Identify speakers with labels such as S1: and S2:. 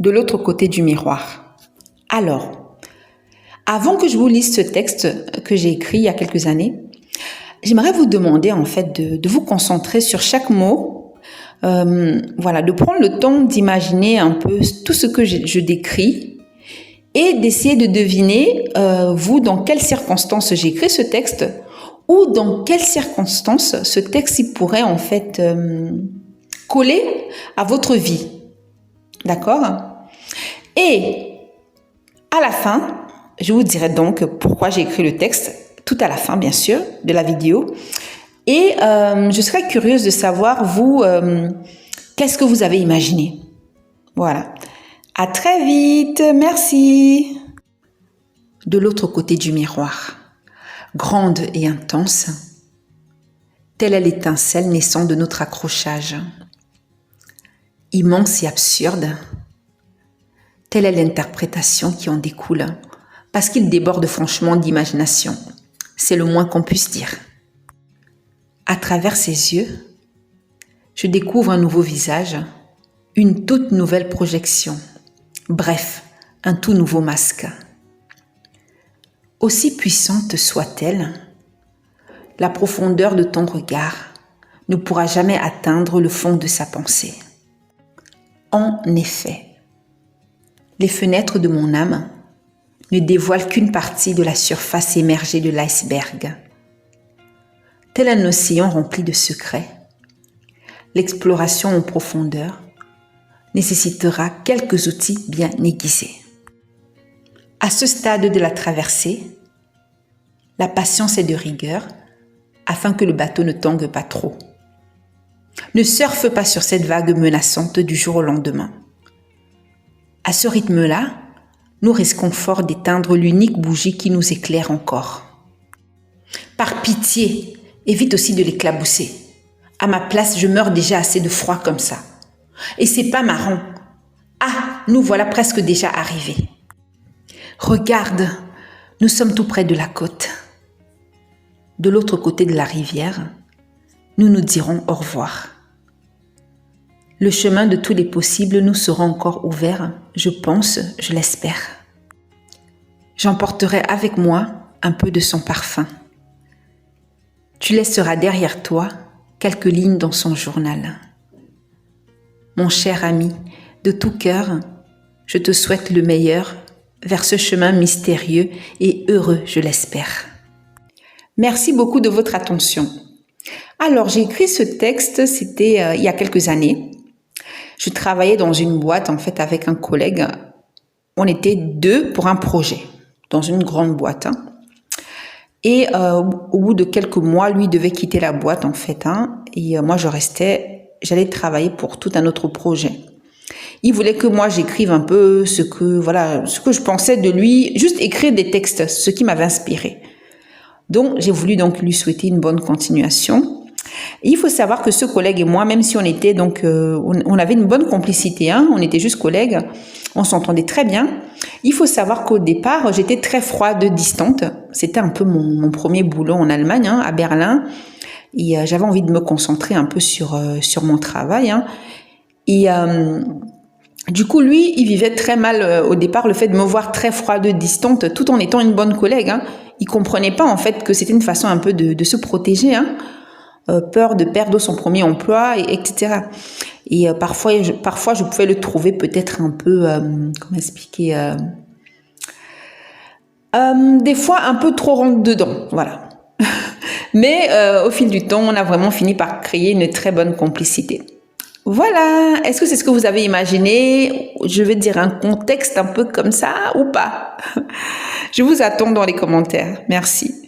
S1: de l'autre côté du miroir. Alors, avant que je vous lise ce texte que j'ai écrit il y a quelques années, j'aimerais vous demander en fait de vous concentrer sur chaque mot, de prendre le temps d'imaginer un peu tout ce que je décris et d'essayer de deviner, vous, dans quelles circonstances j'ai écrit ce texte ou dans quelles circonstances ce texte il pourrait en fait coller à votre vie. D'accord? Et à la fin, je vous dirai donc pourquoi j'ai écrit le texte, tout à la fin bien sûr de la vidéo. Et je serais curieuse de savoir, vous, qu'est-ce que vous avez imaginé? Voilà. À très vite, merci. De l'autre côté du miroir, grande et intense, telle est l'étincelle naissant de notre accrochage. Immense et absurde, telle est l'interprétation qui en découle, parce qu'il déborde franchement d'imagination. C'est le moins qu'on puisse dire. À travers ses yeux, je découvre un nouveau visage, une toute nouvelle projection. Bref, un tout nouveau masque. Aussi puissante soit-elle, la profondeur de ton regard ne pourra jamais atteindre le fond de sa pensée. En effet, les fenêtres de mon âme ne dévoilent qu'une partie de la surface émergée de l'iceberg. Tel un océan rempli de secrets, l'exploration en profondeur nécessitera quelques outils bien aiguisés. À ce stade de la traversée, la patience est de rigueur afin que le bateau ne tangue pas trop. Ne surfe pas sur cette vague menaçante du jour au lendemain. À ce rythme-là, nous risquons fort d'éteindre l'unique bougie qui nous éclaire encore. Par pitié, évite aussi de l'éclabousser. À ma place, je meurs déjà assez de froid comme ça. Et c'est pas marrant. Ah, nous voilà presque déjà arrivés. Regarde, nous sommes tout près de la côte. De l'autre côté de la rivière, nous nous dirons au revoir. Le chemin de tous les possibles nous sera encore ouvert, je pense, je l'espère. J'emporterai avec moi un peu de son parfum. Tu laisseras derrière toi quelques lignes dans son journal. Mon cher ami, de tout cœur, je te souhaite le meilleur vers ce chemin mystérieux et heureux, je l'espère. Merci beaucoup de votre attention. Alors, j'ai écrit ce texte, c'était il y a quelques années. Je travaillais dans une boîte, en fait, avec un collègue. On était 2 pour un projet, dans une grande boîte. Et au bout de quelques mois, lui devait quitter la boîte, en fait. Et moi, j'allais travailler pour tout un autre projet. Il voulait que moi, j'écrive un peu ce que je pensais de lui, juste écrire des textes, ce qui m'avait inspiré. Donc, j'ai voulu lui souhaiter une bonne continuation. Et il faut savoir que ce collègue et moi, même si on était on avait une bonne complicité, on était juste collègues, on s'entendait très bien. Il faut savoir qu'au départ, j'étais très froide, distante. C'était un peu mon premier boulot en Allemagne, à Berlin. Et j'avais envie de me concentrer un peu sur mon travail. Et du coup, lui, il vivait très mal au départ le fait de me voir très froide, distante, tout en étant une bonne collègue. Il comprenait pas en fait que c'était une façon un peu de se protéger, peur de perdre son premier emploi, etc. Et parfois, je pouvais le trouver peut-être un peu, comment expliquer, des fois un peu trop rentre dedans, voilà. Mais au fil du temps, on a vraiment fini par créer une très bonne complicité. Voilà, est-ce que c'est ce que vous avez imaginé? Je vais dire un contexte un peu comme ça ou pas? Je vous attends dans les commentaires. Merci.